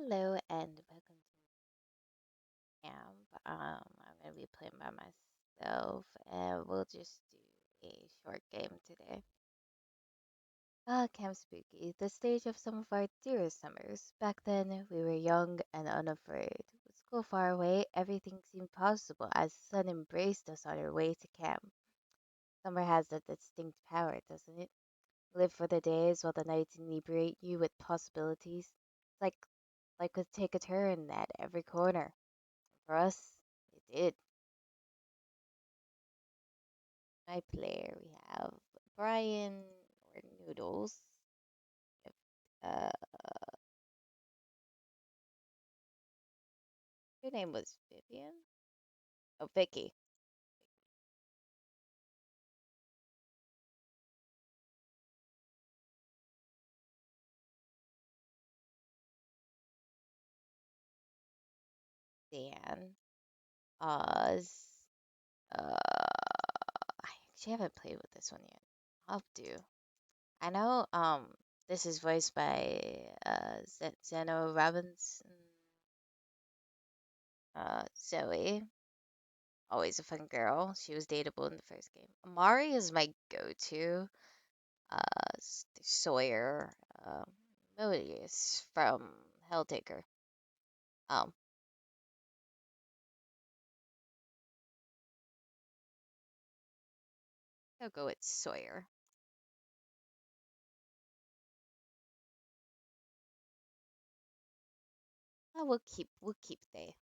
Hello and welcome to camp. I'm gonna be playing by myself, and we'll just do a short game today. Camp Spooky, the stage of some of our dearest summers. Back then, we were young and unafraid. With school far away, everything seemed possible as the sun embraced us on our way to camp. Summer has that distinct power, doesn't it? Live for the days while the nights inebriate you with possibilities. It's like we take a turn at every corner. For us, it did. My player, we have Brian or Noodles. Uh, her name was Vivian. Oh, Vicky. Dan. Oz. I actually haven't played with this one yet. I'll do. I know. This is voiced by Zeno Robinson. Zoe. Always a fun girl. She was dateable in the first game. Amari is my go-to. Sawyer, Modius from Helltaker. Um, I'll go with Sawyer. We'll keep they.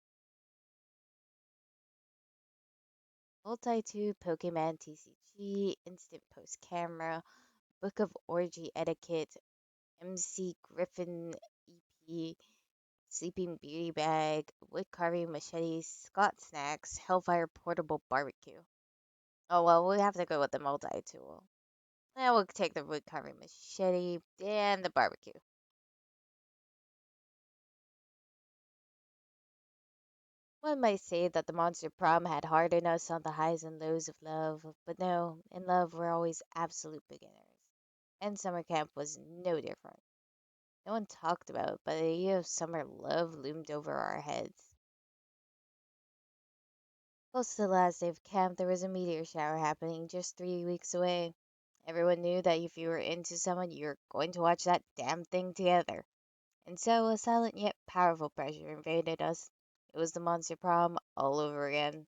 Multi-tube, Pokemon TCG, Instant Post Camera, Book of Orgy Etiquette, MC Griffin EP, Sleeping Beauty Bag, Wood Carving Machete, Scott Snacks, Hellfire Portable Barbecue. Oh well, we have to go with the multi-tool. Yeah, we'll take the wood carving machete and the barbecue. One might say that the monster prom had hardened us on the highs and lows of love, but no, in love we're always absolute beginners. And summer camp was no different. No one talked about it, but the idea of summer love loomed over our heads. Close to the last day of camp, there was a meteor shower happening just 3 weeks away. Everyone knew that if you were into someone, you were going to watch that damn thing together. And so a silent yet powerful pressure invaded us. It was the monster prom all over again.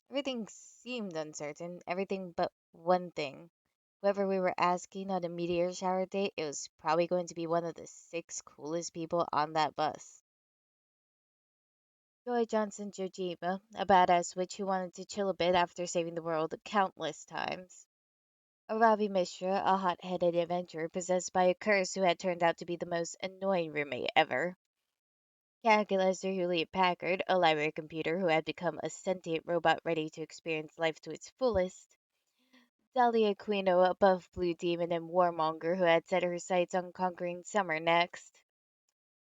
Everything seemed uncertain, everything but one thing. Whoever we were asking on a meteor shower date, it was probably going to be one of the six coolest people on that bus. Joy Johnson Jojima, a badass witch who wanted to chill a bit after saving the world countless times. Ravi Mishra, a hot-headed adventurer possessed by a curse who had turned out to be the most annoying roommate ever. Calculator Hewlett Packard, a library computer who had become a sentient robot ready to experience life to its fullest. Dahlia Aquino, a buff blue demon and warmonger who had set her sights on conquering summer next.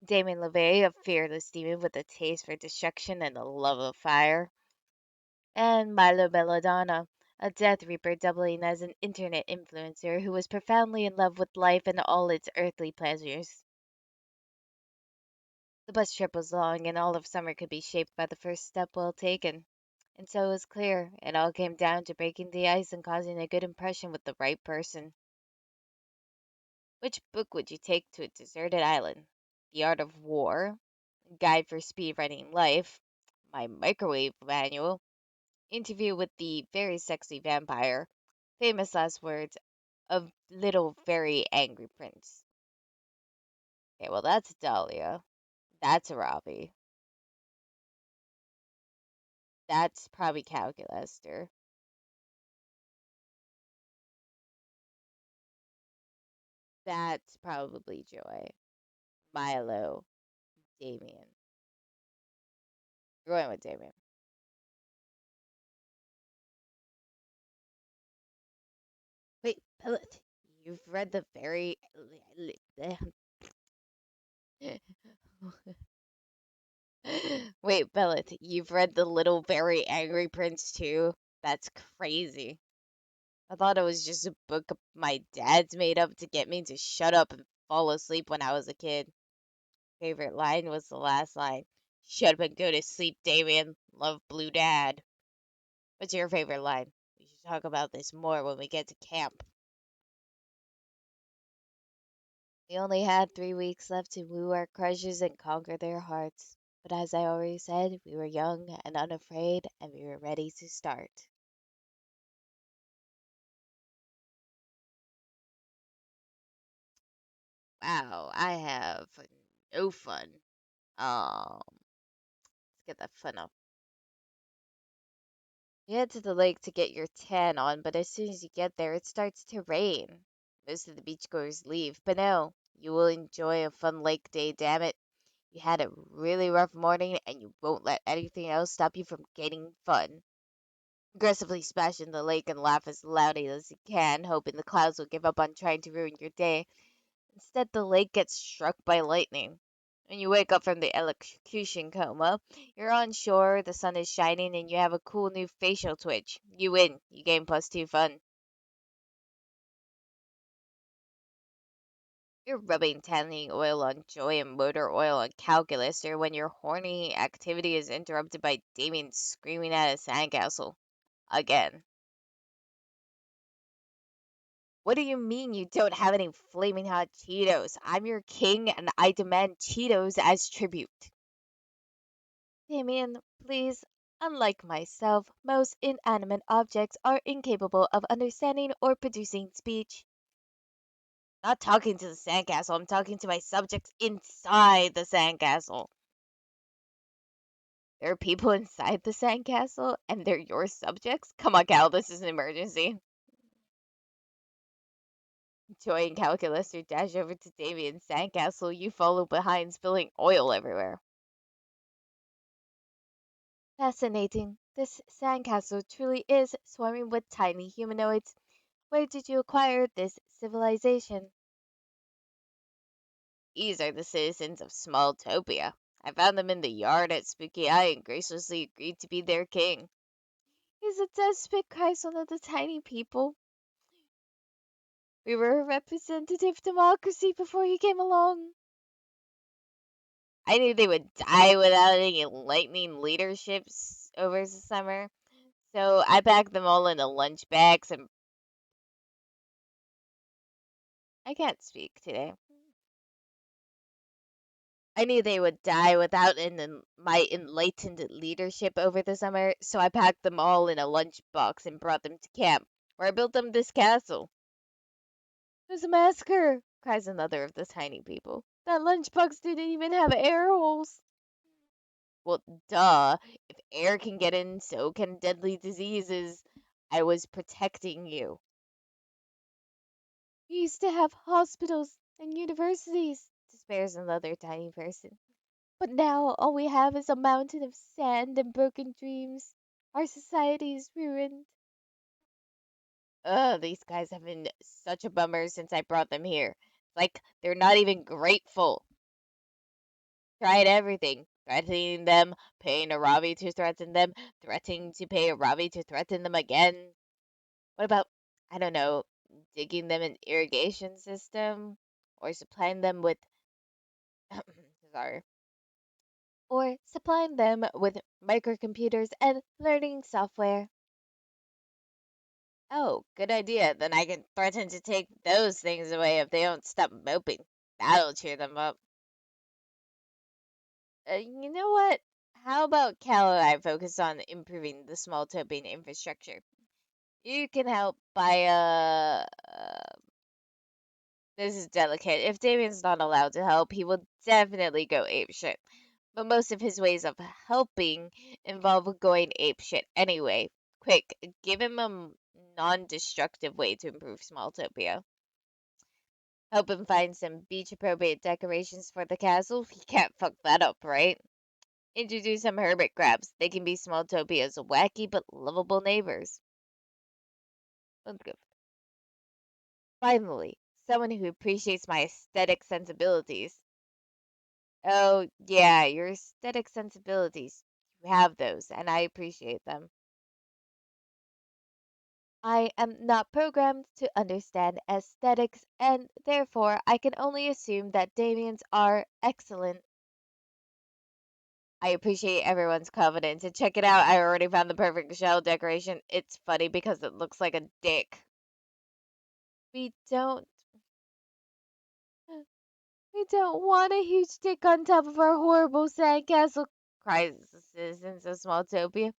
Damon LeVay, a fearless demon with a taste for destruction and a love of fire. And Milo Belladonna, a Death Reaper doubling as an internet influencer who was profoundly in love with life and all its earthly pleasures. The bus trip was long, and all of summer could be shaped by the first step well taken. And so it was clear it all came down to breaking the ice and causing a good impression with the right person. Which book would you take to a deserted island? The Art of War, Guide for Speedrunning Life, My Microwave Manual, Interview with the Very Sexy Vampire, Famous Last Words of Little Very Angry Prince. Okay, well, that's Dahlia. That's Robbie. That's probably Calculaster. That's probably Joy. Milo. Damien. You're going with Damien. Wait, Beleth, you've read the very. Wait, Beleth, you've read The Little Very Angry Prince too? That's crazy. I thought it was just a book my dad's made up to get me to shut up and fall asleep when I was a kid. favorite line was the last line. Shut up and go to sleep, Damien. Love, Blue Dad. What's your favorite line? We should talk about this more when we get to camp. We only had 3 weeks left to woo our crushes and conquer their hearts. But as I already said, we were young and unafraid, and we were ready to start. Wow, I have no fun. Let's get that fun up. You head to the lake to get your tan on, but as soon as you get there, it starts to rain. Most of the beachgoers leave, but no, you will enjoy a fun lake day, damn it. You had a really rough morning, and you won't let anything else stop you from getting fun. Aggressively splash in the lake and laugh as loudly as you can, hoping the clouds will give up on trying to ruin your day. Instead, the lake gets struck by lightning. When you wake up from the electrocution coma, you're on shore, the sun is shining, and you have a cool new facial twitch. You win. You gain +2 fun. You're rubbing tanning oil on Joy and motor oil on Calculaster when your horny activity is interrupted by Damien screaming at a sandcastle. Again. What do you mean you don't have any flaming hot Cheetos? I'm your king and I demand Cheetos as tribute. Damien, please. Unlike myself, most inanimate objects are incapable of understanding or producing speech. Not talking to the sandcastle, I'm talking to my subjects inside the sandcastle. There are people inside the sandcastle and they're your subjects? Come on, Cal, this is an emergency. Joy and Calculus dash over to Damien's sandcastle. You follow behind, spilling oil everywhere. Fascinating. This sandcastle truly is swarming with tiny humanoids. Where did you acquire this civilization? These are the citizens of Smalltopia. I found them in the yard at Spooky Eye and graciously agreed to be their king. He's a desperate Christ, one of the tiny people. We were a representative democracy before he came along. I knew they would die without any enlightening leaderships over the summer, so I packed them all into lunch bags and I can't speak today. I knew they would die without my enlightened leadership over the summer, so I packed them all in a lunch box and brought them to camp, where I built them this castle. It was a massacre, cries another of the tiny people. That lunchbox didn't even have air holes. Well, duh. If air can get in, so can deadly diseases. I was protecting you. We used to have hospitals and universities, despairs another tiny person. But now all we have is a mountain of sand and broken dreams. Our society is ruined. Ugh, these guys have been such a bummer since I brought them here. Like, they're not even grateful. Tried everything. Threatening them, paying a Ravi to threaten them, threatening to pay a Ravi to threaten them again. What about, I don't know, digging them an irrigation system? Or supplying them with, sorry, or supplying them with microcomputers and learning software. Oh, good idea. Then I can threaten to take those things away if they don't stop moping. That'll cheer them up. You know what? How about Cal and I focus on improving the small token infrastructure? You can help by this is delicate. If Damien's not allowed to help, he will definitely go apeshit. But most of his ways of helping involve going apeshit anyway. Quick, give him a non-destructive way to improve Smalltopia. Help him find some beach-appropriate decorations for the castle. He can't fuck that up, right? Introduce some hermit crabs. They can be Smalltopia's wacky but lovable neighbors. Let's go. Finally, someone who appreciates my aesthetic sensibilities. Oh, yeah, your aesthetic sensibilities. You have those, and I appreciate them. I am not programmed to understand aesthetics, and therefore I can only assume that Damien's are excellent. I appreciate everyone's confidence. And check it out, I already found the perfect shell decoration. It's funny because it looks like a dick. We don't we don't want a huge dick on top of our horrible sandcastle, cries the citizens of Smalltopia.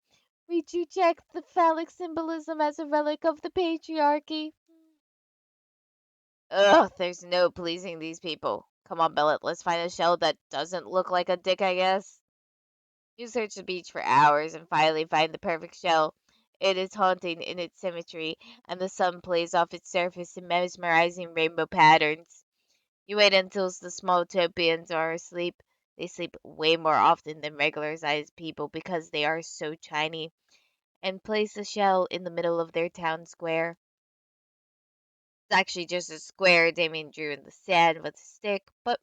We reject the phallic symbolism as a relic of the patriarchy. Ugh, there's no pleasing these people. Come on, Bellet, let's find a shell that doesn't look like a dick, I guess. You search the beach for hours and finally find the perfect shell. It is haunting in its symmetry, and the sun plays off its surface in mesmerizing rainbow patterns. You wait until the small topians are asleep. They sleep way more often than regular sized people because they are so tiny, and place the shell in the middle of their town square. It's actually just a square Damien drew in the sand with a stick, but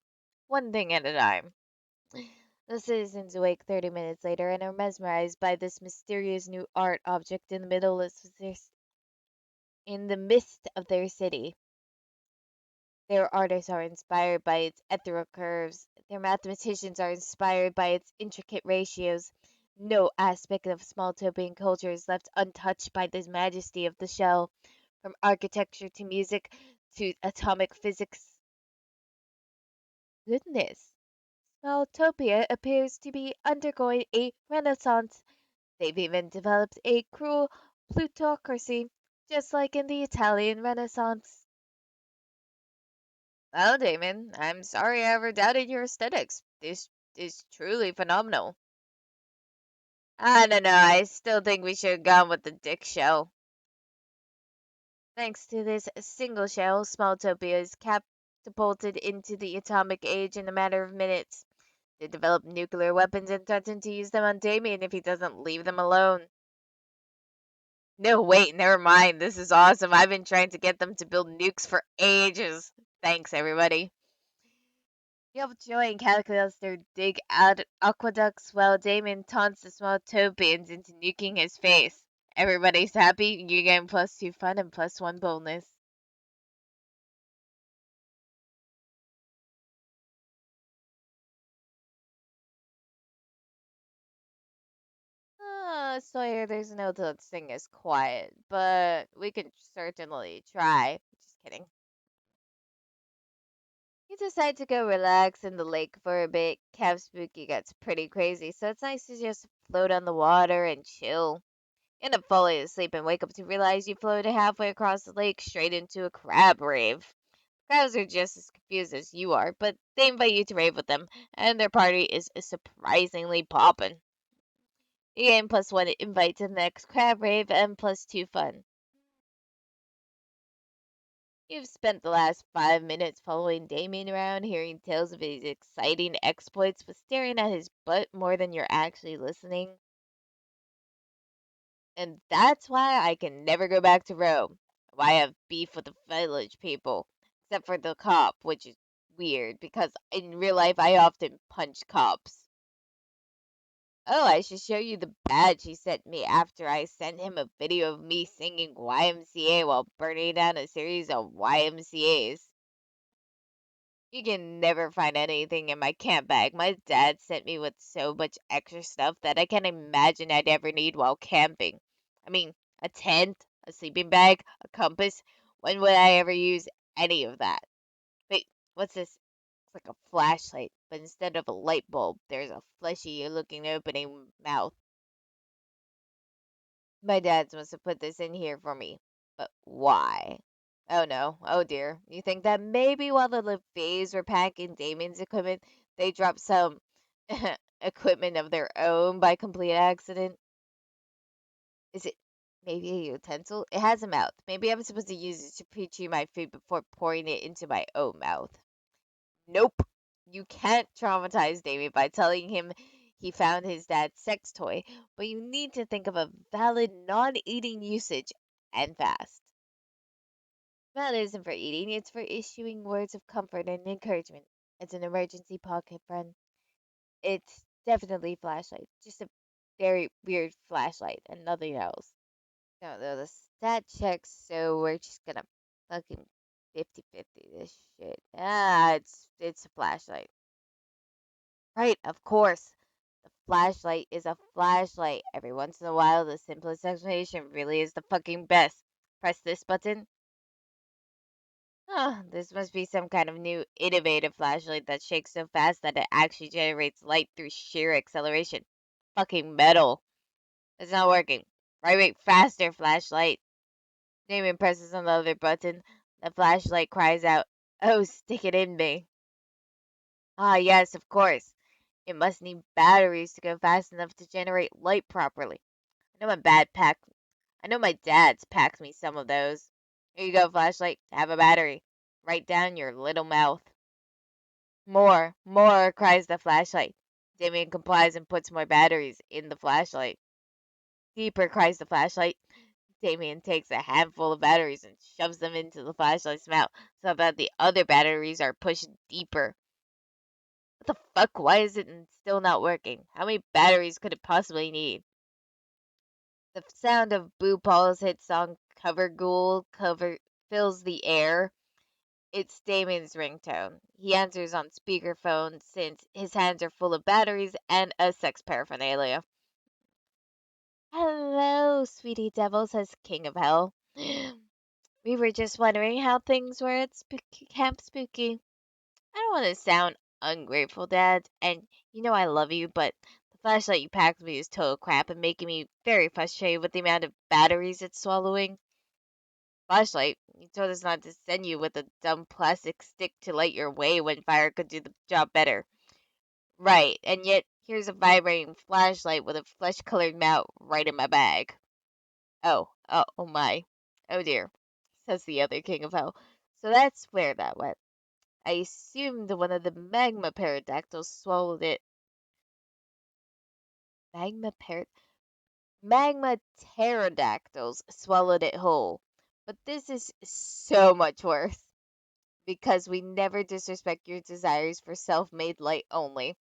one thing at a time. The citizens awake 30 minutes later and are mesmerized by this mysterious new art object in the middle of in the midst of their city. Their artists are inspired by its ethereal curves. Their mathematicians are inspired by its intricate ratios. No aspect of small Topian culture is left untouched by the majesty of the shell, from architecture to music to atomic physics. Goodness, Smalltopia appears to be undergoing a renaissance. They've even developed a cruel plutocracy, just like in the Italian Renaissance. Well, Damon, I'm sorry I ever doubted your aesthetics. This is truly phenomenal. I don't know, I still think we should have gone with the dick shell. Thanks to this single shell, Smalltopia is catapulted into the atomic age in a matter of minutes. They develop nuclear weapons and threaten to use them on Damien if he doesn't leave them alone. No, wait, never mind. This is awesome. I've been trying to get them to build nukes for ages. Thanks, everybody. You have Joy and calculus their dig out aqueducts while Damon taunts the small topians into nuking his face. Everybody's happy. You gain +2 fun and +1 bonus. Sawyer, there's no such thing as quiet, but we can certainly try. Just kidding. You decide to go relax in the lake for a bit. Camp Spooky gets pretty crazy, so it's nice to just float on the water and chill. You end up falling asleep and wake up to realize you floated halfway across the lake straight into a crab rave. Crabs are just as confused as you are, but they invite you to rave with them, and their party is surprisingly poppin'. You gain +1 invite to the next crab rave and +2 fun. You've spent the last 5 minutes following Damien around, hearing tales of his exciting exploits, but staring at his butt more than you're actually listening. And that's why I can never go back to Rome. Why I have beef with the village people, except for the cop, which is weird because in real life I often punch cops. Oh, I should show you the badge he sent me after I sent him a video of me singing YMCA while burning down a series of YMCAs. You can never find anything in my camp bag. My dad sent me with so much extra stuff that I can't imagine I'd ever need while camping. I mean, a tent, a sleeping bag, a compass. When would I ever use any of that? Wait, what's this? It's like a flashlight, but instead of a light bulb, there's a fleshy looking opening mouth. My dad's must have put this in here for me. But why? Oh no. Oh dear. You think that maybe while the LeFays were packing Damien's equipment, they dropped some equipment of their own by complete accident? Is it maybe a utensil? It has a mouth. Maybe I'm supposed to use it to pre-chew my food before pouring it into my own mouth. Nope. You can't traumatize Damien by telling him he found his dad's sex toy, but you need to think of a valid non-eating usage and fast. That isn't for eating, it's for issuing words of comfort and encouragement. It's an emergency pocket friend. It's definitely a flashlight. Just a very weird flashlight and nothing else. No, no, the stat checks, so we're just gonna fucking 50-50 this shit. Ah, it's a flashlight. Right, of course. flashlight is a flashlight. Every once in a while, the simplest explanation really is the fucking best. Press this button. Oh, this must be some kind of new innovative flashlight that shakes so fast that it actually generates light through sheer acceleration. Fucking metal. It's not working. Vibrate faster, flashlight. Damien presses on the other button. The flashlight cries out, "Oh, stick it in me." Ah, yes, of course. It must need batteries to go fast enough to generate light properly. I know my dad's packed me some of those. Here you go, flashlight. Have a battery. Right down your little mouth. More, more, cries the flashlight. Damien complies and puts more batteries in the flashlight. Deeper, cries the flashlight. Damien takes a handful of batteries and shoves them into the flashlight's mouth so that the other batteries are pushed deeper. What the fuck? Why is it still not working? How many batteries could it possibly need? The sound of Boo Paul's hit song Cover Ghoul cover fills the air. It's Damien's ringtone. He answers on speakerphone since his hands are full of batteries and a sex paraphernalia. "Hello, sweetie devil," says King of Hell. "We were just wondering how things were at Camp Spooky. I don't want to sound ungrateful, Dad, and you know I love you, but the flashlight you packed me is total crap and making me very frustrated with the amount of batteries it's swallowing." "Flashlight? You told us not to send you with a dumb plastic stick to light your way when fire could do the job better." "Right, and yet here's a vibrating flashlight with a flesh-colored mouth right in my bag." Oh my. Oh dear," says the other King of Hell. "So that's where that went. I assumed one of the magma pterodactyls swallowed it." Magma par Magma pterodactyls swallowed it whole. But this is so much worse, because we never disrespect your desires for self-made light only.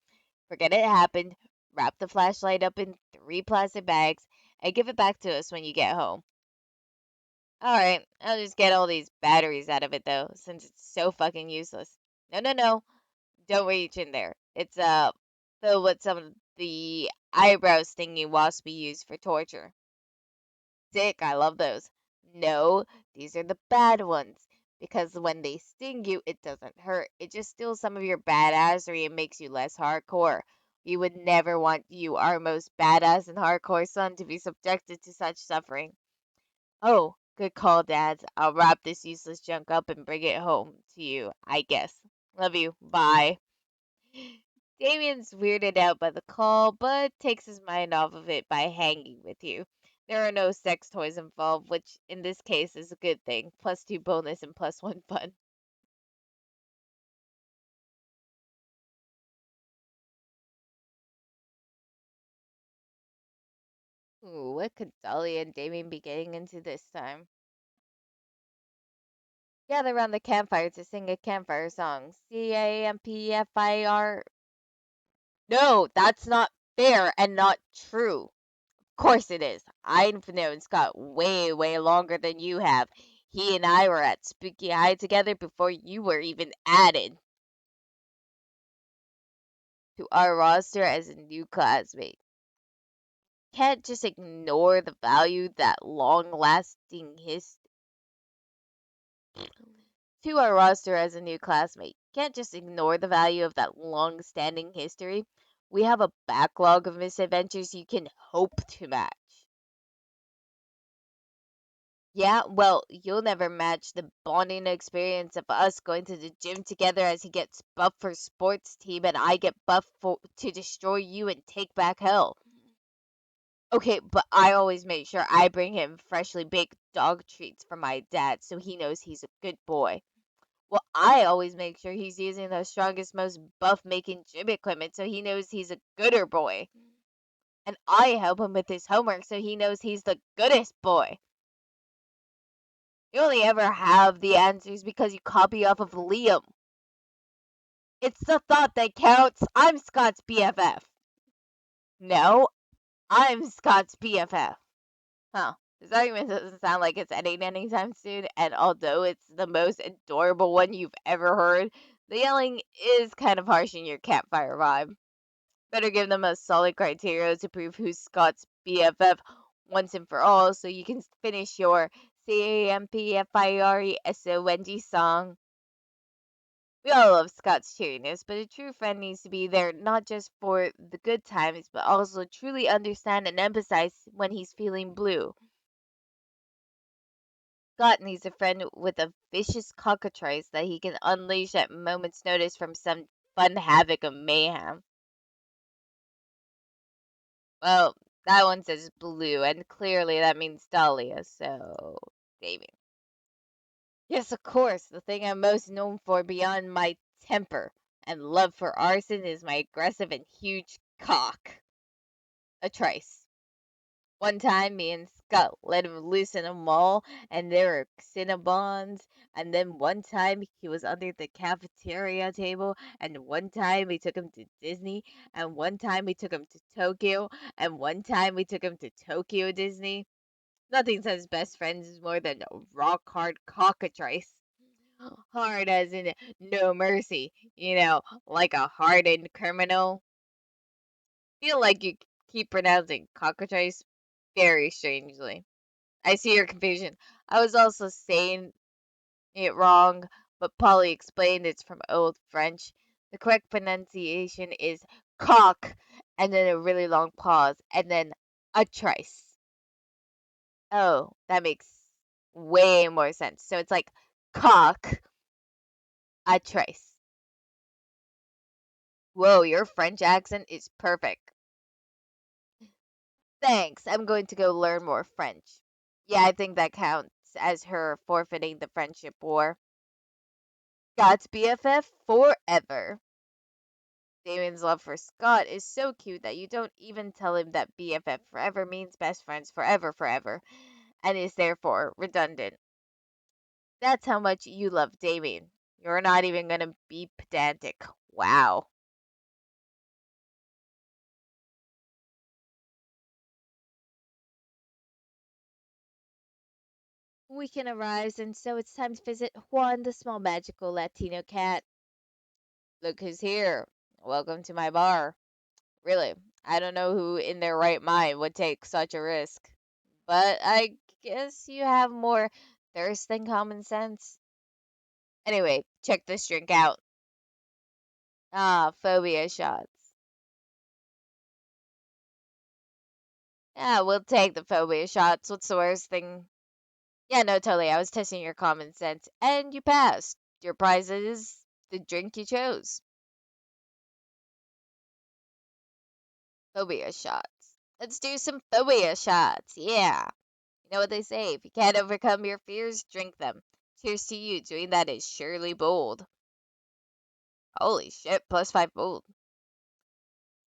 Forget it happened, wrap the flashlight up in 3 plastic bags, and give it back to us when you get home. Alright, I'll just get all these batteries out of it though, since it's so fucking useless. No, no, no. Don't reach in there. It's filled with some of the eyebrow stinging wasps we use for torture. Sick, I love those. No, these are the bad ones. Because when they sting you, it doesn't hurt. It just steals some of your badassery and makes you less hardcore. We would never want you, our most badass and hardcore son, to be subjected to such suffering. Oh, good call, Dad. I'll wrap this useless junk up and bring it home to you, I guess. Love you. Bye. Damien's weirded out by the call, but takes his mind off of it by hanging with you. There are no sex toys involved, which in this case is a good thing. +2 bonus and +1 fun. Ooh, what could Dolly and Damien be getting into this time? Gather around the campfire to sing a campfire song. Campfire. No, that's not fair and not true. Course it is. I've known Scott way, way longer than you have. He and I were at Spooky High together before you were even added to our roster as a new classmate. Can't just ignore the value that long-lasting his to our roster as a new classmate. Can't just ignore the value of that long-standing history. We have a backlog of misadventures you can hope to match. Yeah, well, you'll never match the bonding experience of us going to the gym together as he gets buffed for sports team and I get buffed to destroy you and take back hell. Okay, but I always make sure I bring him freshly baked dog treats from my dad so he knows he's a good boy. Well, I always make sure he's using the strongest, most buff making gym equipment so he knows he's a gooder boy. And I help him with his homework so he knows he's the goodest boy. You only ever have the answers because you copy off of Liam. It's the thought that counts. I'm Scott's BFF. No, I'm Scott's BFF. Huh. This argument doesn't sound like it's ending anytime soon, and although it's the most adorable one you've ever heard, the yelling is kind of harsh in your campfire vibe. Better give them a solid criteria to prove who's Scott's BFF once and for all so you can finish your CAMPFIRESONG song. We all love Scott's cheeriness, but a true friend needs to be there not just for the good times, but also truly understand and empathize when he's feeling blue. Scott needs a friend with a vicious cockatrice that he can unleash at moment's notice from some fun havoc of mayhem. Well, that one says blue, and clearly that means Dahlia, so Davy. Yes, of course. The thing I'm most known for beyond my temper and love for arson is my aggressive and huge cock. A trice. One time, me and Scott let him loose in a mall, and there were Cinnabons. And then one time, he was under the cafeteria table. And one time, we took him to Disney. And one time, we took him to Tokyo. And one time, we took him to Tokyo Disney. Nothing says best friends more than a rock hard cockatrice. Hard as in no mercy, like a hardened criminal. Feel like you keep pronouncing cockatrice very strangely. I see your confusion. I was also saying it wrong, but Polly explained it's from Old French. The correct pronunciation is cock, and then a really long pause, and then a trice. Oh, that makes way more sense. So it's like cock, a trice. Whoa, your French accent is perfect. Thanks. I'm going to go learn more French. Yeah, I think that counts as her forfeiting the friendship war. Scott's BFF forever. Damien's love for Scott is so cute that you don't even tell him that BFF forever means best friends forever, forever, and is therefore redundant. That's how much you love Damien. You're not even gonna be pedantic. Wow. Weekend arrives, and so it's time to visit Juan, the small magical Latino cat. Look who's here. Welcome to my bar. Really, I don't know who in their right mind would take such a risk. But I guess you have more thirst than common sense. Anyway, check this drink out. Ah, phobia shots. Yeah, we'll take the phobia shots. What's the worst thing? Yeah, no, totally. I was testing your common sense, and you passed. Your prize is the drink you chose. Phobia shots. Let's do some phobia shots. Yeah. You know what they say, if you can't overcome your fears, drink them. Cheers to you, doing that is surely bold. Holy shit, plus 5 bold.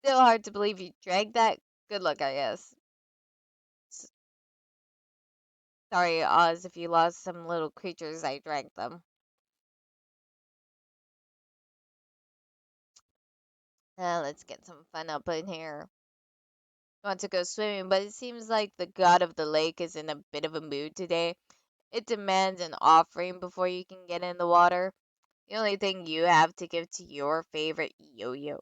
Still hard to believe you drank that. Good luck, I guess. S- Sorry, Oz, if you lost some little creatures, I drank them. Let's get some fun up in here. Want to go swimming, but it seems like the god of the lake is in a bit of a mood today. It demands an offering before you can get in the water. The only thing you have to give to your favorite yo-yo.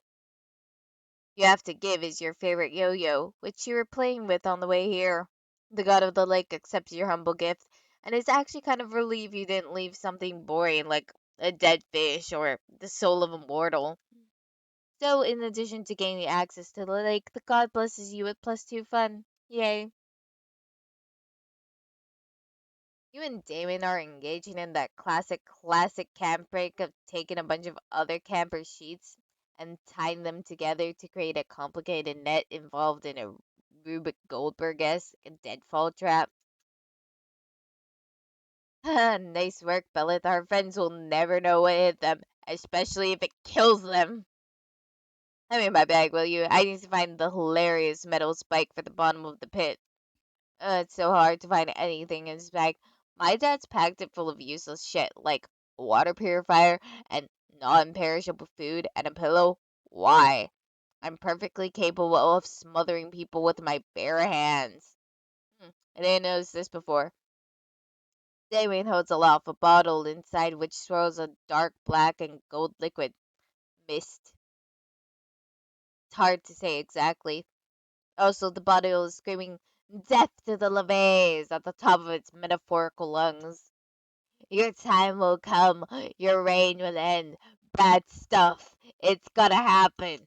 You have to give is your favorite yo-yo, which you were playing with on the way here. The god of the lake accepts your humble gift, and is actually kind of relieved you didn't leave something boring like a dead fish or the soul of a mortal. So, in addition to gaining access to the lake, the god blesses you with +2 fun. Yay. You and Damon are engaging in that classic camp break of taking a bunch of other campers' sheets and tying them together to create a complicated net involved in a Rubik Goldberg-esque deadfall trap. Nice work, Beleth. Our friends will never know what hit them, especially if it kills them. Hand me my bag, will you? I need to find the hilarious metal spike for the bottom of the pit. It's so hard to find anything in his bag. My dad's packed it full of useless shit, like a water purifier and non-perishable food and a pillow. Why? I'm perfectly capable of smothering people with my bare hands. I didn't notice this before. Damien holds aloft a bottle inside which swirls a dark black and gold liquid mist. hard to say exactly. Also, the bottle is screaming, "Death to the LeVays!" at the top of its metaphorical lungs. Your time will come. Your reign will end. Bad stuff. It's gonna happen.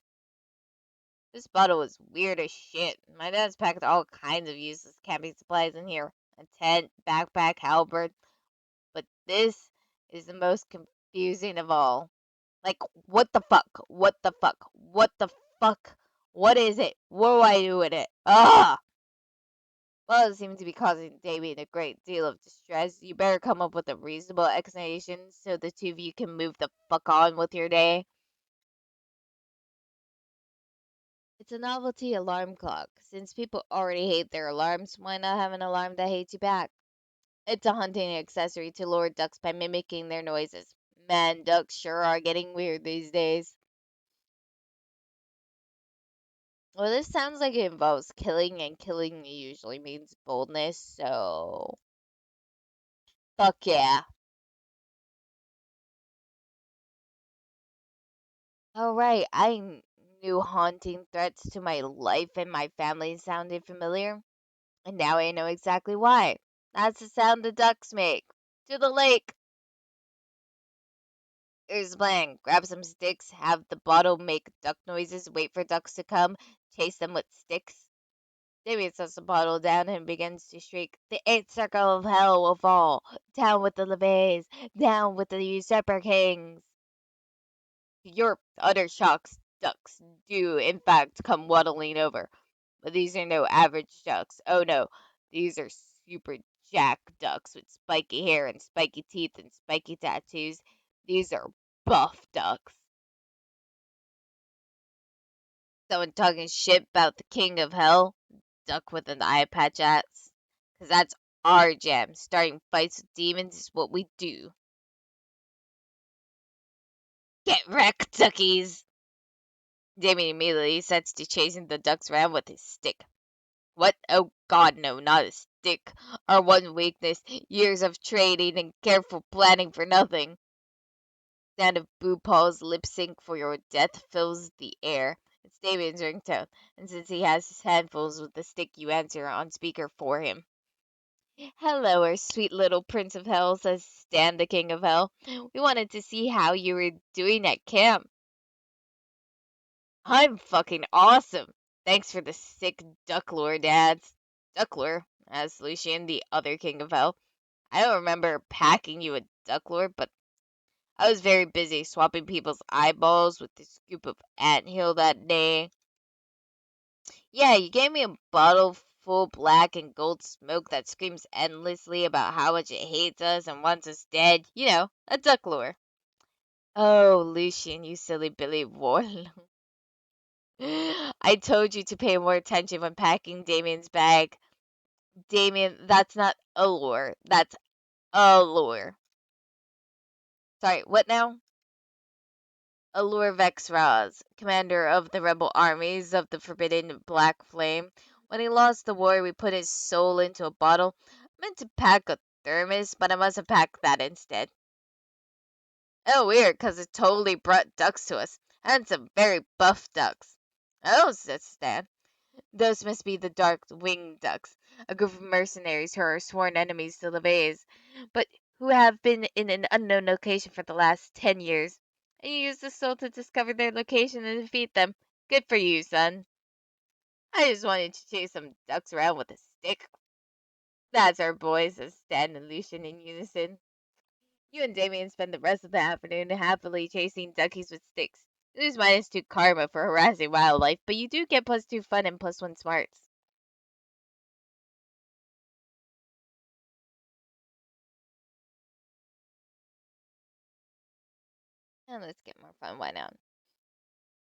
This bottle is weird as shit. My dad's packed all kinds of useless camping supplies in here. A tent, backpack, halberd. But this is the most confusing of all. Like, what the fuck? What the fuck? What the fuck? What is it? What do I do with it? Ugh! Well, it seems to be causing Damien a great deal of distress. You better come up with a reasonable explanation so the two of you can move the fuck on with your day. It's a novelty alarm clock. Since people already hate their alarms, why not have an alarm that hates you back? It's a hunting accessory to lure ducks by mimicking their noises. Man, ducks sure are getting weird these days. Well, this sounds like it involves killing, and killing usually means boldness, so. Fuck yeah. Alright, knew haunting threats to my life and my family sounded familiar, and now I know exactly why. That's the sound the ducks make. To the lake! Here's the plan. Grab some sticks, have the bottle make duck noises, wait for ducks to come, chase them with sticks. Damien sets the bottle down and begins to shriek, "The eighth circle of hell will fall! Down with the levays! Down with the usurper kings!" To your utter shocks, ducks do in fact come waddling over. But these are no average ducks. Oh no, these are super jack ducks with spiky hair and spiky teeth and spiky tattoos. These are buff ducks. Someone talking shit about the king of hell? Duck with an eye patch at. Cause that's our jam. Starting fights with demons is what we do. Get wrecked, duckies! Damien immediately sets to chasing the ducks around with his stick. What? Oh god, no, not a stick. Our one weakness, years of training and careful planning for nothing. Sound of Boo Paul's lip sync for your death fills the air. It's Damien's ringtone, and since he has his handfuls with the stick, you answer on speaker for him. "Hello, our sweet little Prince of Hell," says Stan, the King of Hell. "We wanted to see how you were doing at camp." "I'm fucking awesome. Thanks for the sick duck lure, dads." "Duck lure?" asks Lucian, the other King of Hell. "I don't remember packing you a duck lure, but I was very busy swapping people's eyeballs with the scoop of anthill that day." "Yeah, you gave me a bottle full black and gold smoke that screams endlessly about how much it hates us and wants us dead. You know, a duck lure." "Oh, Lucian, you silly Billy Warlow. I told you to pay more attention when packing Damien's bag. Damien, that's not a lure. That's a lure." "Sorry, what now?" "Allure Vexraz, commander of the rebel armies of the Forbidden Black Flame. When he lost the war, we put his soul into a bottle. I meant to pack a thermos, but I must have packed that instead." "Oh, weird, 'cause it totally brought ducks to us, and some very buff ducks." "Oh," says Stan. "Those must be the dark winged ducks, a group of mercenaries who are sworn enemies to Levays, but who have been in an unknown location for the last 10 years. And you used the soul to discover their location and defeat them. Good for you, son." "I just wanted to chase some ducks around with a stick." "That's our boy," says Stan and Lucian in unison. You and Damien spend the rest of the afternoon happily chasing duckies with sticks. Lose -2 karma for harassing wildlife, but you do get +2 fun and +1 smarts. And let's get more fun, why not?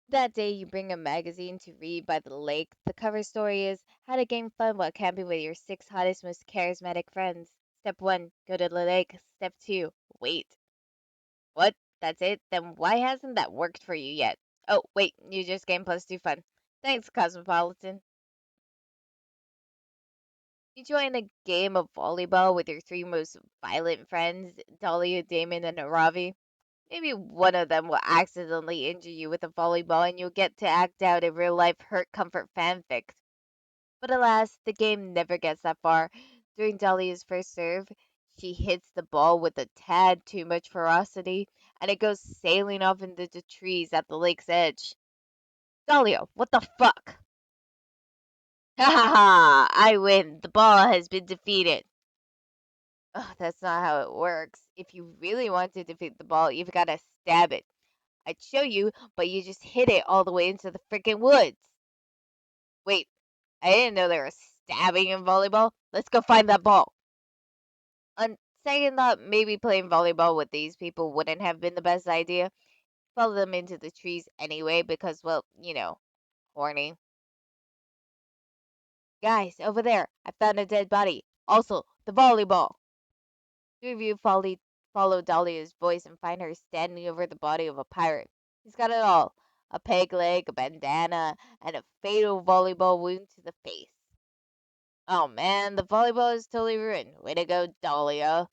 That day, you bring a magazine to read by the lake. The cover story is "How to Gain Fun While Camping with Your 6 Hottest, Most Charismatic Friends." Step 1, go to the lake. Step 2, wait. What? That's it? Then why hasn't that worked for you yet? Oh, wait, you just gained +2 fun. Thanks, Cosmopolitan. You join a game of volleyball with your 3 most violent friends, Dahlia, Damon, and Aravi. Maybe one of them will accidentally injure you with a volleyball and you'll get to act out a real life hurt comfort fanfic. But alas, the game never gets that far. During Dahlia's first serve, she hits the ball with a tad too much ferocity, and it goes sailing off into the trees at the lake's edge. Dahlia, what the fuck? Ha ha ha! I win. The ball has been defeated. Ugh, that's not how it works. If you really want to defeat the ball, you've got to stab it. I'd show you, but you just hit it all the way into the freaking woods. Wait, I didn't know there was stabbing in volleyball. Let's go find that ball. On second thought, maybe playing volleyball with these people wouldn't have been the best idea. Follow them into the trees anyway because, well, horny. Guys, over there, I found a dead body. Also, the volleyball. Three of you follow Dahlia's voice and find her standing over the body of a pirate. He's got it all: a peg leg, a bandana, and a fatal volleyball wound to the face. Oh man, the volleyball is totally ruined. Way to go, Dahlia.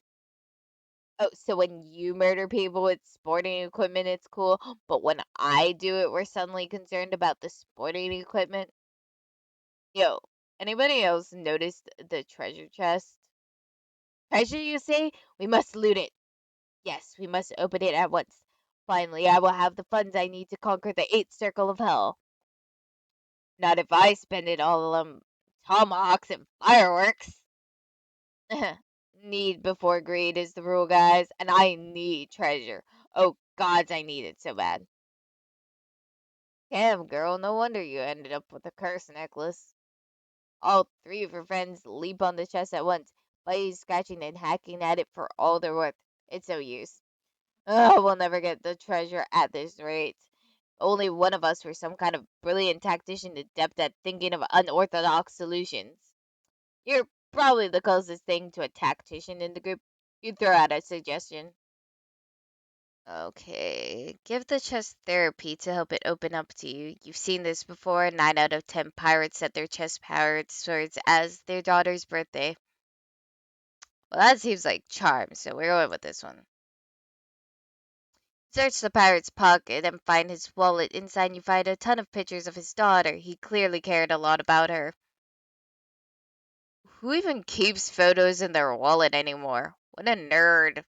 Oh, so when you murder people with sporting equipment, it's cool, but when I do it, we're suddenly concerned about the sporting equipment? Yo, anybody else noticed the treasure chest? Treasure, you say? We must loot it. Yes, we must open it at once. Finally, I will have the funds I need to conquer the eighth circle of hell. Not if I spend it all on tomahawks and fireworks. Need before greed is the rule, guys, and I need treasure. Oh, gods, I need it so bad. Damn, girl, no wonder you ended up with a curse necklace. All three of your friends leap on the chest at once, biting, scratching, and hacking at it for all they're worth. It's no use. Ugh, we'll never get the treasure at this rate. Only one of us were some kind of brilliant tactician adept at thinking of unorthodox solutions. You're probably the closest thing to a tactician in the group. You throw out a suggestion. Okay, give the chest therapy to help it open up to you. You've seen this before. 9 out of 10 pirates set their chest powered swords as their daughter's birthday. Well, that seems like charm, so we're going with this one. Search the pirate's pocket and find his wallet. Inside, you find a ton of pictures of his daughter. He clearly cared a lot about her. Who even keeps photos in their wallet anymore? What a nerd.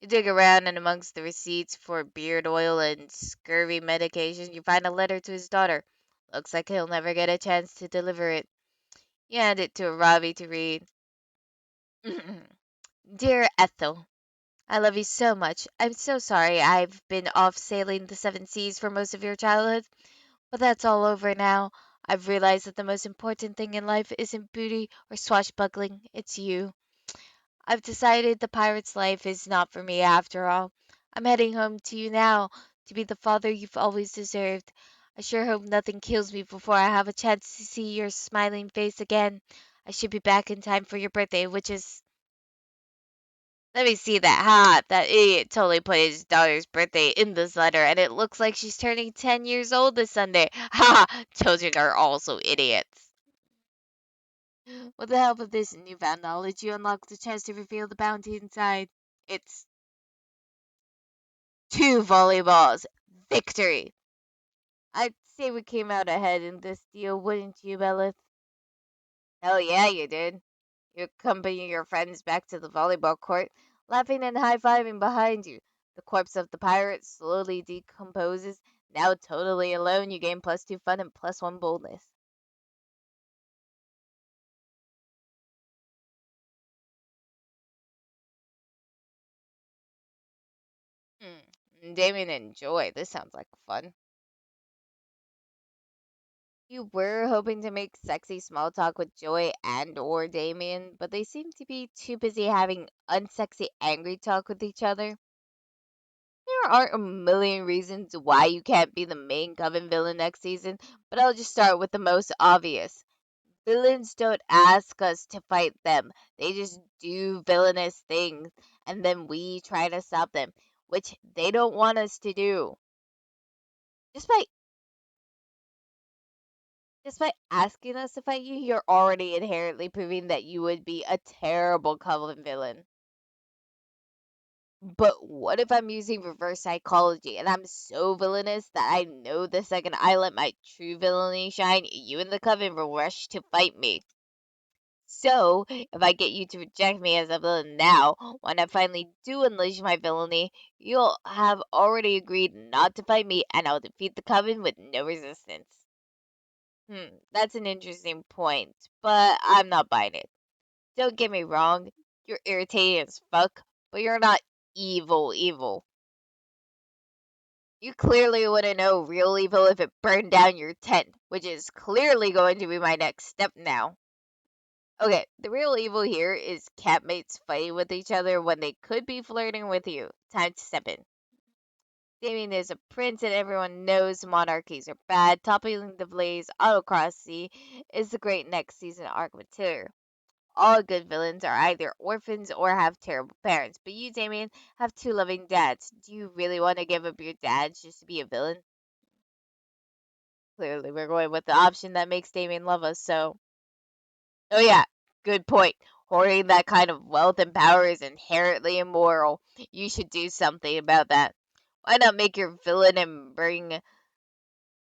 You dig around and amongst the receipts for beard oil and scurvy medication, you find a letter to his daughter. Looks like he'll never get a chance to deliver it. You hand it to Ravi to read. Dear Ethel, I love you so much. I'm so sorry I've been off sailing the seven seas for most of your childhood, but that's all over now. I've realized that the most important thing in life isn't booty or swashbuckling, it's you. I've decided the pirate's life is not for me after all. I'm heading home to you now to be the father you've always deserved. I sure hope nothing kills me before I have a chance to see your smiling face again. I should be back in time for your birthday, which is. Let me see that. Ha! That idiot totally put his daughter's birthday in this letter, and it looks like she's turning 10 years old this Sunday. Ha! Children are also idiots. With the help of this newfound knowledge, you unlock the chest to reveal the bounty inside. It's 2 volleyballs. Victory! I'd say we came out ahead in this deal, wouldn't you, Beleth? Hell yeah, you did. You accompany your friends back to the volleyball court, laughing and high-fiving behind you. The corpse of the pirate slowly decomposes. Now totally alone, you gain +2 fun and +1 boldness. Damien and Joy, this sounds like fun. You were hoping to make sexy small talk with Joy and or Damien, but they seem to be too busy having unsexy angry talk with each other. There are a million reasons why you can't be the main Coven villain next season, but I'll just start with the most obvious. Villains don't ask us to fight them. They just do villainous things, and then we try to stop them, which they don't want us to do. Just by just by asking us to fight you, you're already inherently proving that you would be a terrible Coven villain. But what if I'm using reverse psychology and I'm so villainous that I know the second I let my true villainy shine, you and the coven will rush to fight me? So, if I get you to reject me as a villain now, when I finally do unleash my villainy, you'll have already agreed not to fight me and I'll defeat the coven with no resistance. That's an interesting point, but I'm not buying it. Don't get me wrong, you're irritating as fuck, but you're not evil evil. You clearly wouldn't know real evil if it burned down your tent, which is clearly going to be my next step now. Okay, the real evil here is catmates fighting with each other when they could be flirting with you. Time to step in. Damien is a prince and everyone knows monarchies are bad. Toppling the blaze autocracy is the great next season arc material. All good villains are either orphans or have terrible parents, but you, Damien, have two loving dads. Do you really want to give up your dads just to be a villain? Clearly, we're going with the option that makes Damien love us, so. Oh, yeah, good point. Hoarding that kind of wealth and power is inherently immoral. You should do something about that. Why not make your villain and bring.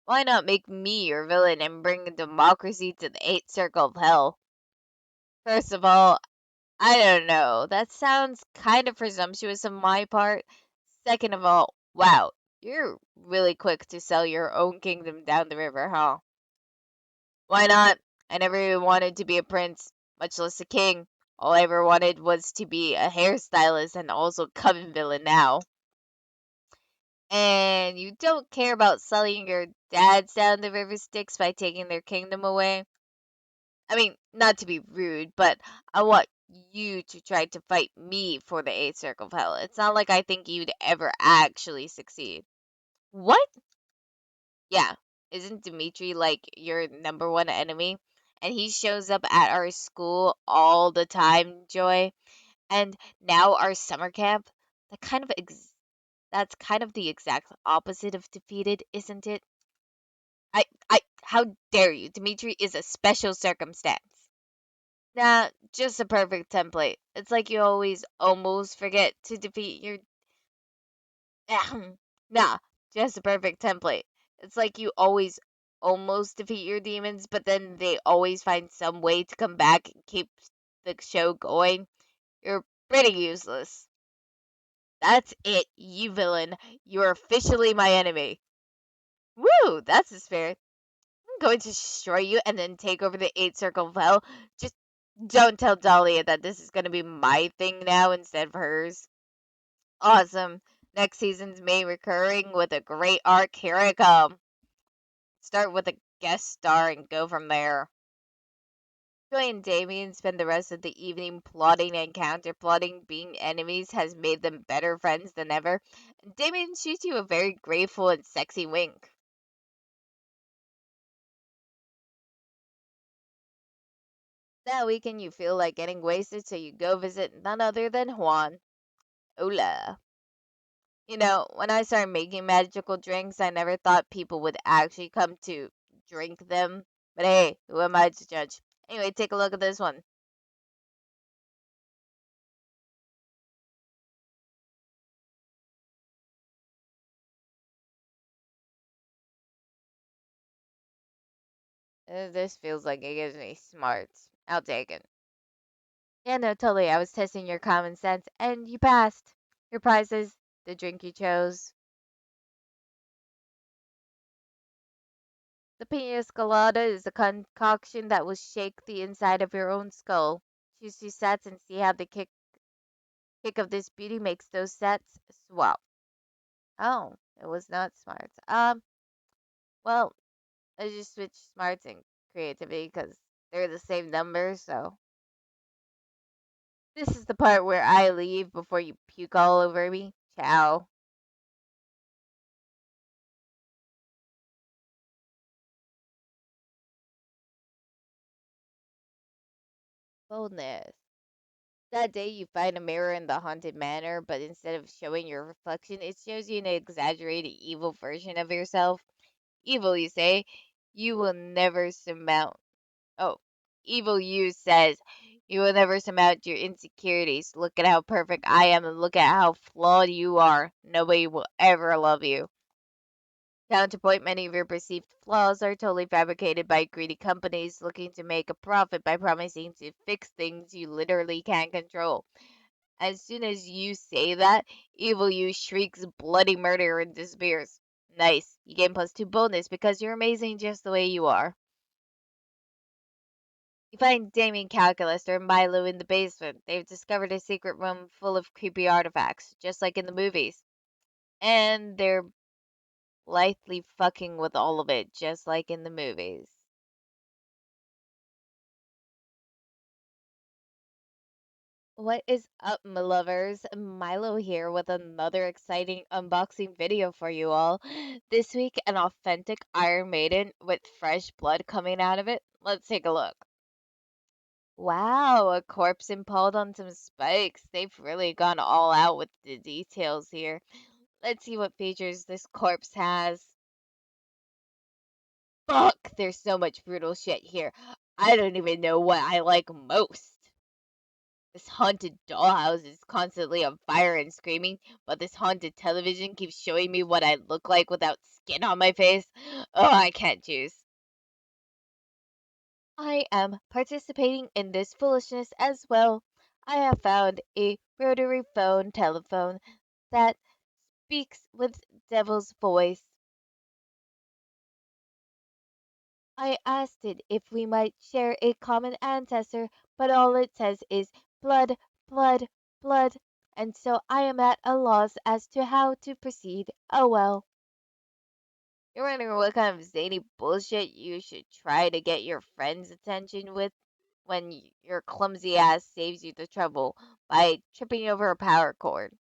Why not make me your villain and bring democracy to the eighth circle of hell? First of all, I don't know. That sounds kind of presumptuous on my part. Second of all, wow, you're really quick to sell your own kingdom down the river, huh? Why not? I never even wanted to be a prince, much less a king. All I ever wanted was to be a hairstylist and also coven villain now. And you don't care about selling your dads down the river Styx by taking their kingdom away? I mean, not to be rude, but I want you to try to fight me for the eighth circle of hell. It's not like I think you'd ever actually succeed. What? Yeah, isn't Dimitri like your number one enemy? And he shows up at our school all the time, Joy. And now our summer camp, that kind of that's kind of the exact opposite of defeated, isn't it? How dare you? Dimitri is a special circumstance. Nah, just a perfect template. It's like you always almost forget to defeat your. Nah, just a perfect template. It's like you always almost defeat your demons, but then they always find some way to come back and keep the show going. You're pretty useless. That's it, you villain. You're officially my enemy. Woo, that's the spirit. I'm going to destroy you and then take over the eighth circle of hell. Just don't tell Dahlia that this is going to be my thing now instead of hers. Awesome. Next season's main recurring with a great arc. Here I come. Start with a guest star and go from there. Joy and Damien spend the rest of the evening plotting and counterplotting. Being enemies has made them better friends than ever. Damien shoots you a very grateful and sexy wink. That weekend you feel like getting wasted, so you go visit none other than Juan. Hola. When I started making magical drinks, I never thought people would actually come to drink them. But hey, who am I to judge? Anyway, take a look at this one. This feels like it gives me smarts. I'll take it. Yeah, no, totally. I was testing your common sense, and you passed. Your prize is the drink you chose. The pina colada is a concoction that will shake the inside of your own skull. Choose two sets and see how the kick of this beauty makes those sets swap. Oh, it was not smart. Well, I just switched smarts and creativity because they're the same numbers, so. This is the part where I leave before you puke all over me. Ciao. Boldness. That day you find a mirror in the haunted manor, but instead of showing your reflection, it shows you an exaggerated evil version of yourself. Evil, you say? You will never surmount. Oh, evil you says You will never surmount your insecurities. Look at how perfect I am and look at how flawed you are. Nobody will ever love you. Counterpoint, many of your perceived flaws are totally fabricated by greedy companies looking to make a profit by promising to fix things you literally can't control. As soon as you say that, evil you shrieks bloody murder and disappears. Nice. You gain +2 bonus because you're amazing just the way you are. You find Damien Calculus or Milo in the basement. They've discovered a secret room full of creepy artifacts, just like in the movies. And they're lightly fucking with all of it, just like in the movies. What is up, my lovers? Milo here with another exciting unboxing video for you all. This week, an authentic Iron Maiden with fresh blood coming out of it. Let's take a look. Wow, a corpse impaled on some spikes. They've really gone all out with the details here. Let's see what features this corpse has. Fuck, there's so much brutal shit here. I don't even know what I like most. This haunted dollhouse is constantly on fire and screaming, but this haunted television keeps showing me what I look like without skin on my face. Oh, I can't choose. I am participating in this foolishness as well. I have found a rotary phone telephone that speaks with devil's voice. I asked it if we might share a common ancestor, but all it says is blood, blood, blood, and so I am at a loss as to how to proceed. Oh well. You're wondering what kind of zany bullshit you should try to get your friend's attention with when your clumsy ass saves you the trouble by tripping over a power cord.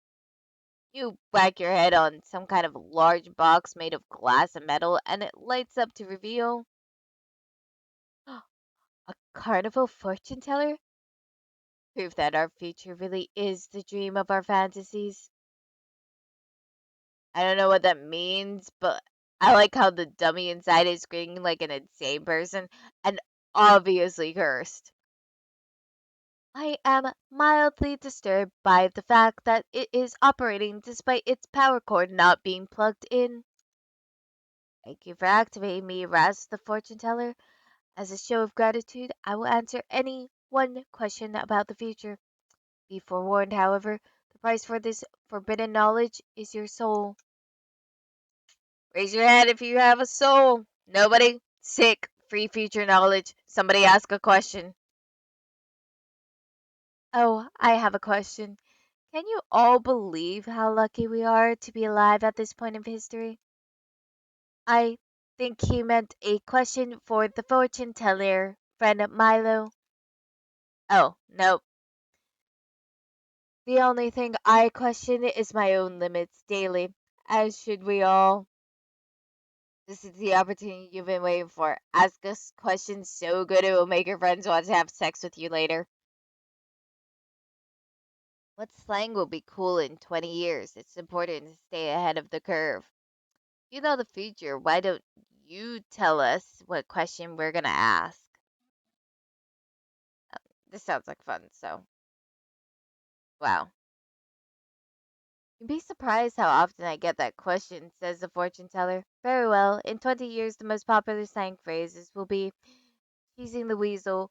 You whack your head on some kind of large box made of glass and metal, and it lights up to reveal a carnival fortune teller? Proof that our future really is the dream of our fantasies. I don't know what that means, but I like how the dummy inside is screaming like an insane person and obviously cursed. I am mildly disturbed by the fact that it is operating despite its power cord not being plugged in. Thank you for activating me, Raz the fortune teller. As a show of gratitude, I will answer any one question about the future. Be forewarned, however, the price for this forbidden knowledge is your soul. Raise your hand if you have a soul. Nobody? Sick. Free future knowledge. Somebody ask a question. Oh, I have a question. Can you all believe how lucky we are to be alive at this point of history? I think he meant a question for the fortune teller, friend Milo. Oh, nope. The only thing I question is my own limits daily, as should we all. This is the opportunity you've been waiting for. Ask us questions so good it will make your friends want to have sex with you later. What slang will be cool in 20 years? It's important to stay ahead of the curve. You know the future. Why don't you tell us what question we're gonna ask? This sounds like fun, so wow. You'd be surprised how often I get that question, says the fortune teller. Very well. In 20 years, the most popular slang phrases will be teasing the weasel,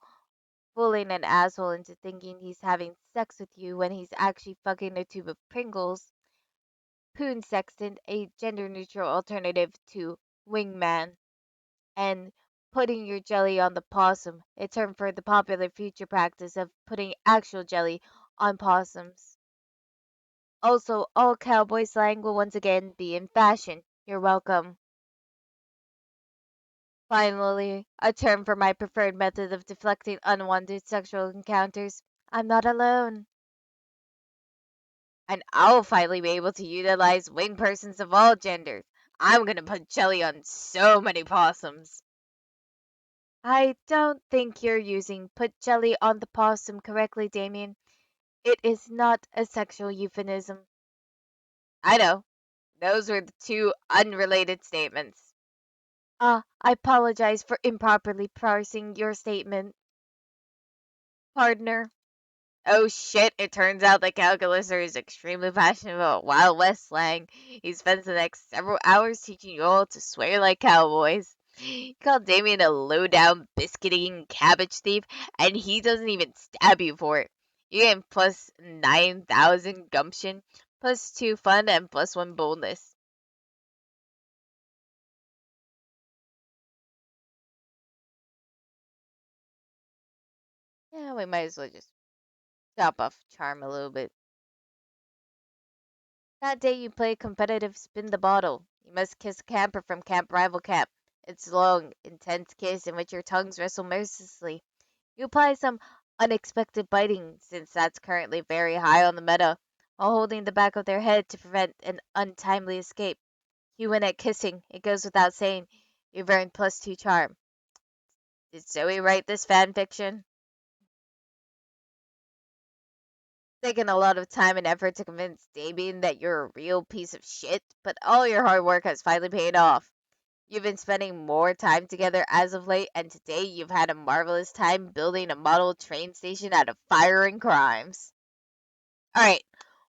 fooling an asshole into thinking he's having sex with you when he's actually fucking a tube of Pringles, poon sextant, a gender neutral alternative to wingman, and putting your jelly on the possum, a term for the popular future practice of putting actual jelly on possums. Also, all cowboy slang will once again be in fashion. You're welcome. Finally, a term for my preferred method of deflecting unwanted sexual encounters. I'm not alone. And I'll finally be able to utilize wing persons of all genders. I'm gonna put jelly on so many possums. I don't think you're using put jelly on the possum correctly, Damien. It is not a sexual euphemism. I know. Those were the two unrelated statements. I apologize for improperly parsing your statement. partner. Oh shit, it turns out that Calculuser is extremely passionate about Wild West slang. He spends the next several hours teaching you all to swear like cowboys. You call Damien a low-down, biscuit-eating cabbage thief, and he doesn't even stab you for it. You get plus 9,000 gumption, plus 2 fun, and plus 1 boldness. Yeah, we might as well just top off charm a little bit. That day you play competitive spin the bottle. You must kiss a camper from Camp Rival Camp. It's a long, intense kiss in which your tongues wrestle mercilessly. You apply some unexpected biting, since that's currently very high on the meta, while holding the back of their head to prevent an untimely escape. You win at kissing, it goes without saying. You've earned plus 2 charm. Did Zoe write this fan fiction? Taken a lot of time and effort to convince Damien that you're a real piece of shit, but all your hard work has finally paid off. You've been spending more time together as of late, and today you've had a marvelous time building a model train station out of fire and crimes. Alright,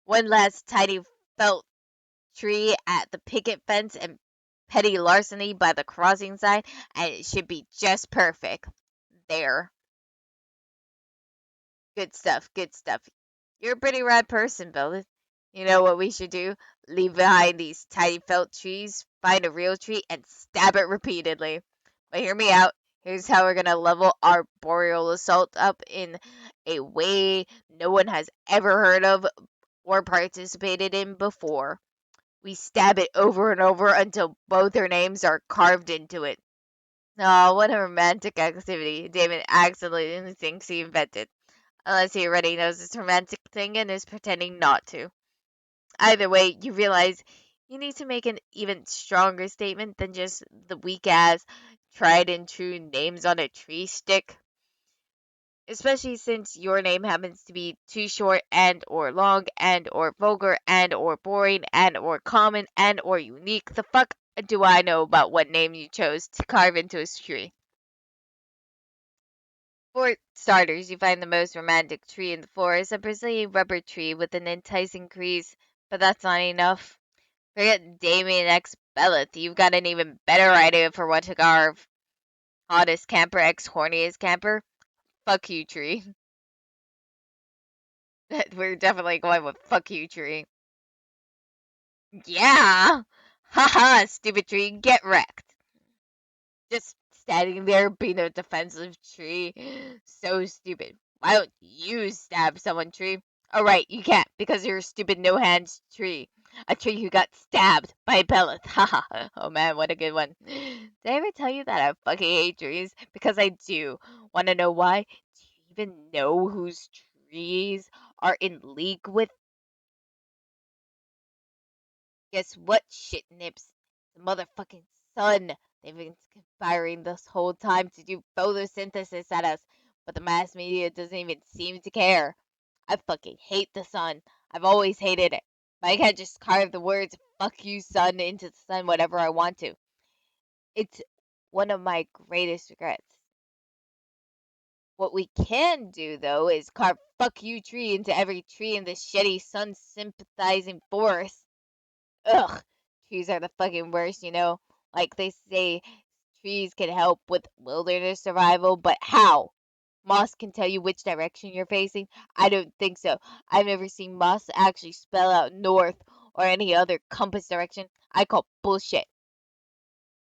one last tiny felt tree at the picket fence and petty larceny by the crossing sign, and it should be just perfect. There. Good stuff, good stuff. You're a pretty rad person, Beleth. You know what we should do? Leave behind these tiny felt trees, find a real tree, and stab it repeatedly. But hear me out. Here's how we're gonna level our boreal assault up in a way no one has ever heard of or participated in before. We stab it over and over until both our names are carved into it. Oh, what a romantic activity David accidentally thinks he invented. Unless he already knows it's a romantic thing and is pretending not to. Either way, you realize you need to make an even stronger statement than just the weak ass, tried and true names on a tree stick. Especially since your name happens to be too short and or long and or vulgar and or boring and or common and or unique. The fuck do I know about what name you chose to carve into a tree? For starters, you find the most romantic tree in the forest, a Brazilian rubber tree with an enticing crease, but that's not enough. Forget Damien X Beleth, you've got an even better idea for what to carve. Hottest camper X horniest camper? Fuck you, tree. We're definitely going with fuck you, tree. Yeah! Haha, stupid tree, get wrecked. Just standing there being a defensive tree. So stupid. Why don't you stab someone, tree? Oh, right, you can't because you're a stupid no hands tree. A tree who got stabbed by a pellet. Haha. Oh man, what a good one. Did I ever tell you that I fucking hate trees? Because I do. Want to know why? Do you even know whose trees are in league with? Guess what, shit nips? The motherfucking sun. They've been conspiring this whole time to do photosynthesis at us, but the mass media doesn't even seem to care. I fucking hate the sun. I've always hated it. But I can't just carve the words fuck you sun into the sun whatever I want to. It's one of my greatest regrets. What we can do though is carve fuck you tree into every tree in this shitty sun sympathizing forest. Ugh, trees are the fucking worst, you know? Like they say trees can help with wilderness survival, but how? Moss can tell you which direction you're facing? I don't think so. I've never seen moss actually spell out north or any other compass direction. I call bullshit.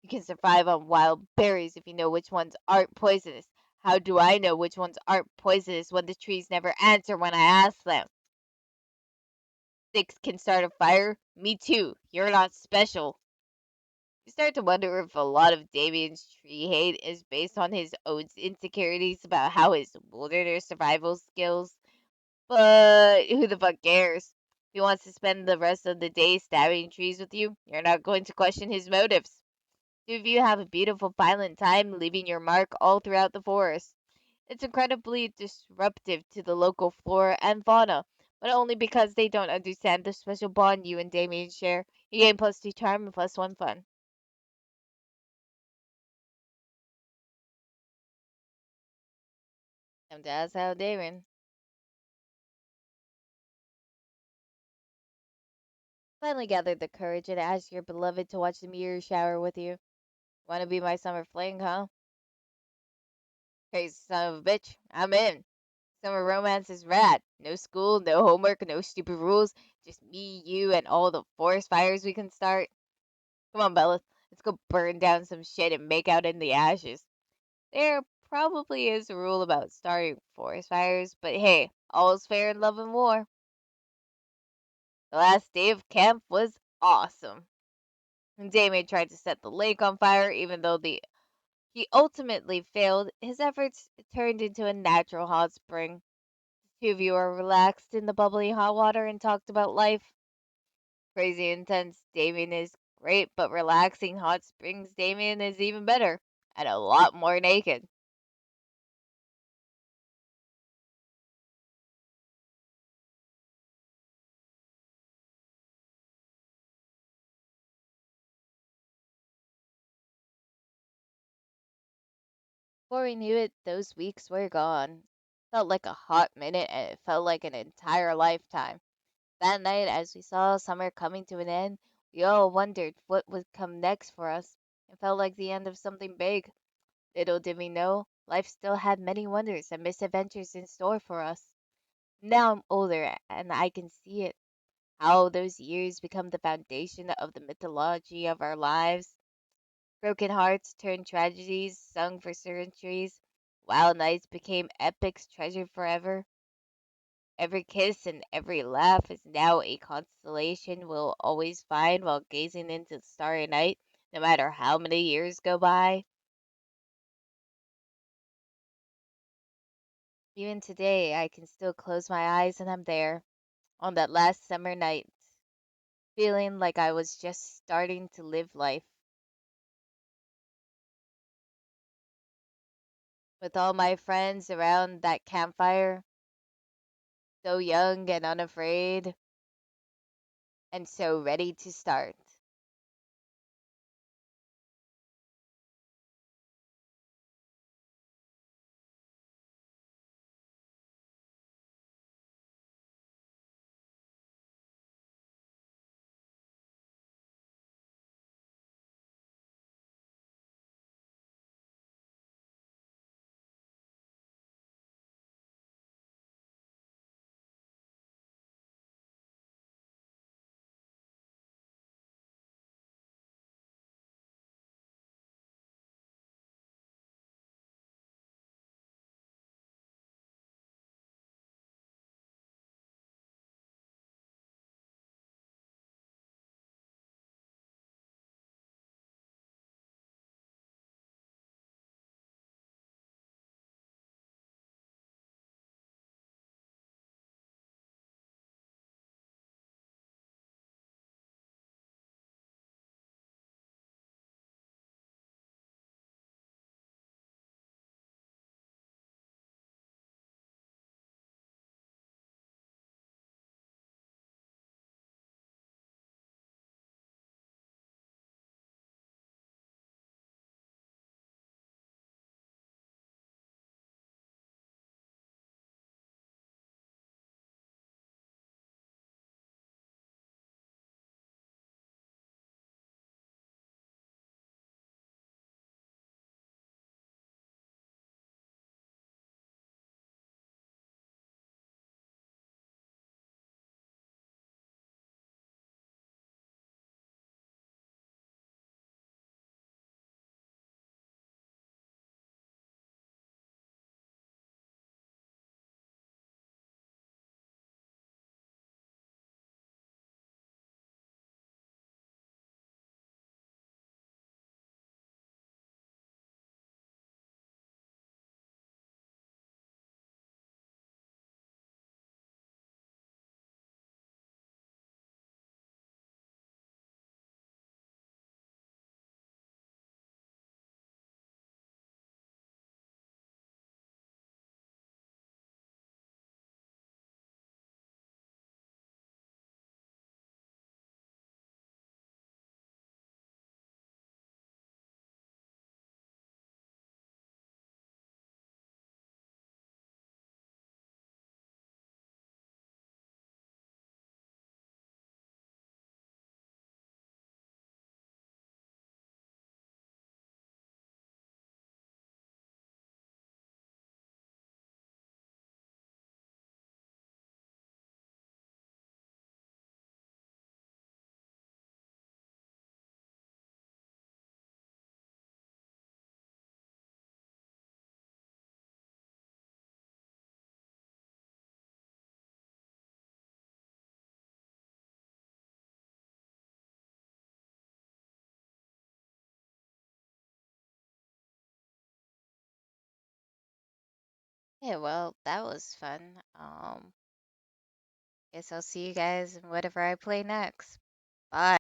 You can survive on wild berries if you know which ones aren't poisonous. How do I know which ones aren't poisonous when the trees never answer when I ask them? Sticks can start a fire? Me too. You're not special. You start to wonder if a lot of Damien's tree hate is based on his own insecurities about how his wilderness survival skills. But who the fuck cares? If he wants to spend the rest of the day stabbing trees with you, you're not going to question his motives. Two of you have a beautiful violent time leaving your mark all throughout the forest. It's incredibly disruptive to the local flora and fauna, but only because they don't understand the special bond you and Damien share. You gain plus 2 charm and plus 1 fun. Time to ask how Damon. Finally gathered the courage and asked your beloved to watch the meteor shower with you. Want to be my summer fling, huh? Hey, son of a bitch, I'm in. Summer romance is rad. No school, no homework, no stupid rules. Just me, you, and all the forest fires we can start. Come on, Beleth. Let's go burn down some shit and make out in the ashes. There probably is a rule about starting forest fires, but hey, all's fair in love and war. The last day of camp was awesome. Damien tried to set the lake on fire, even though he ultimately failed. His efforts turned into a natural hot spring. The two of you are relaxed in the bubbly hot water and talked about life. Crazy intense Damien is great, but relaxing hot springs Damien is even better and a lot more naked. Before we knew it, those weeks were gone. Felt like a hot minute and it felt like an entire lifetime. That night, as we saw summer coming to an end, we all wondered what would come next for us. It felt like the end of something big. Little did we know, life still had many wonders and misadventures in store for us. Now I'm older and I can see it. How those years become the foundation of the mythology of our lives. Broken hearts turned tragedies sung for centuries. Wild nights became epics treasured forever. Every kiss and every laugh is now a constellation we'll always find while gazing into the starry night, no matter how many years go by. Even today, I can still close my eyes and I'm there, on that last summer night, feeling like I was just starting to live life. With all my friends around that campfire, so young and unafraid, and so ready to start. Yeah, well, that was fun. Guess I'll see you guys in whatever I play next. Bye.